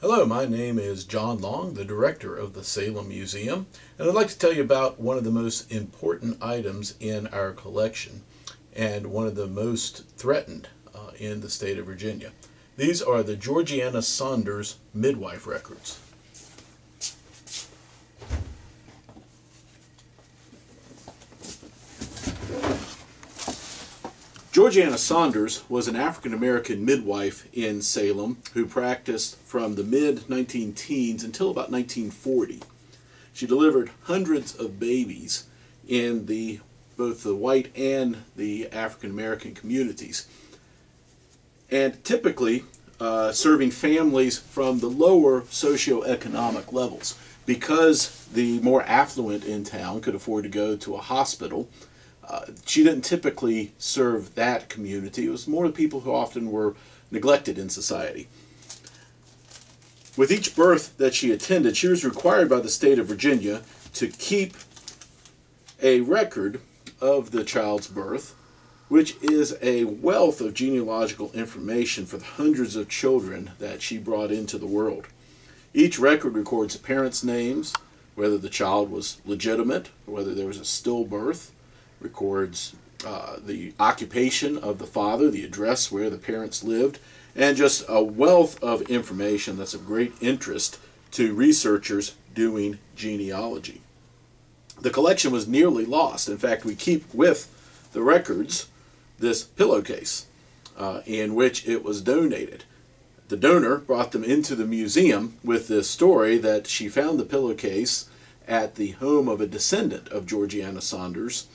Hello, my name is John Long, the director of the Salem Museum, and I'd like to tell you about one of the most important items in our collection and one of the most threatened in the state of Virginia. These are the Georgianna Saunders Midwife records. Georgianna Saunders was an African-American midwife in Salem who practiced from the mid-19-teens until about 1940. She delivered hundreds of babies in both the white and the African-American communities, and typically serving families from the lower socioeconomic levels. Because the more affluent in town could afford to go to a hospital, she didn't typically serve that community. It was more the people who often were neglected in society. With each birth that she attended, she was required by the state of Virginia to keep a record of the child's birth, which is a wealth of genealogical information for the hundreds of children that she brought into the world. Each record records the parents' names, whether the child was legitimate, or whether there was a stillbirth, records the occupation of the father, the address where the parents lived, and just a wealth of information that's of great interest to researchers doing genealogy. The collection was nearly lost. In fact, we keep with the records this pillowcase in which it was donated. The donor brought them into the museum with this story that she found the pillowcase at the home of a descendant of Georgianna Saunders,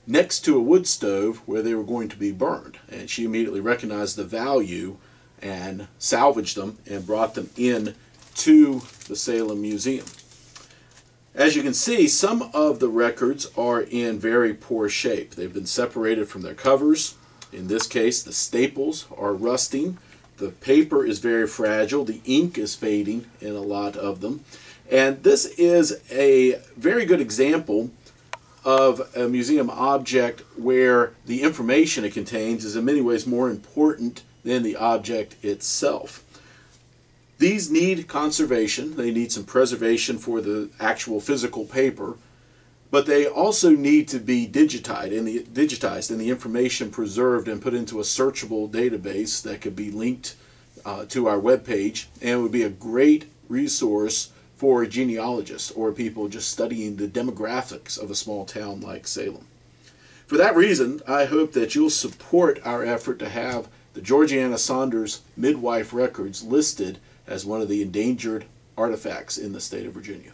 next to a wood stove where they were going to be burned. And she immediately recognized the value and salvaged them and brought them in to the Salem Museum. As you can see, some of the records are in very poor shape. They've been separated from their covers. In this case, the staples are rusting. The paper is very fragile. The ink is fading in a lot of them. And this is a very good example of a museum object where the information it contains is in many ways more important than the object itself. These need conservation. They need some preservation for the actual physical paper, but they also need to be digitized and the information preserved and put into a searchable database that could be linked to our webpage, and it would be a great resource for genealogists or people just studying the demographics of a small town like Salem. For that reason, I hope that you'll support our effort to have the Georgianna Saunders Midwife records listed as one of the endangered artifacts in the state of Virginia.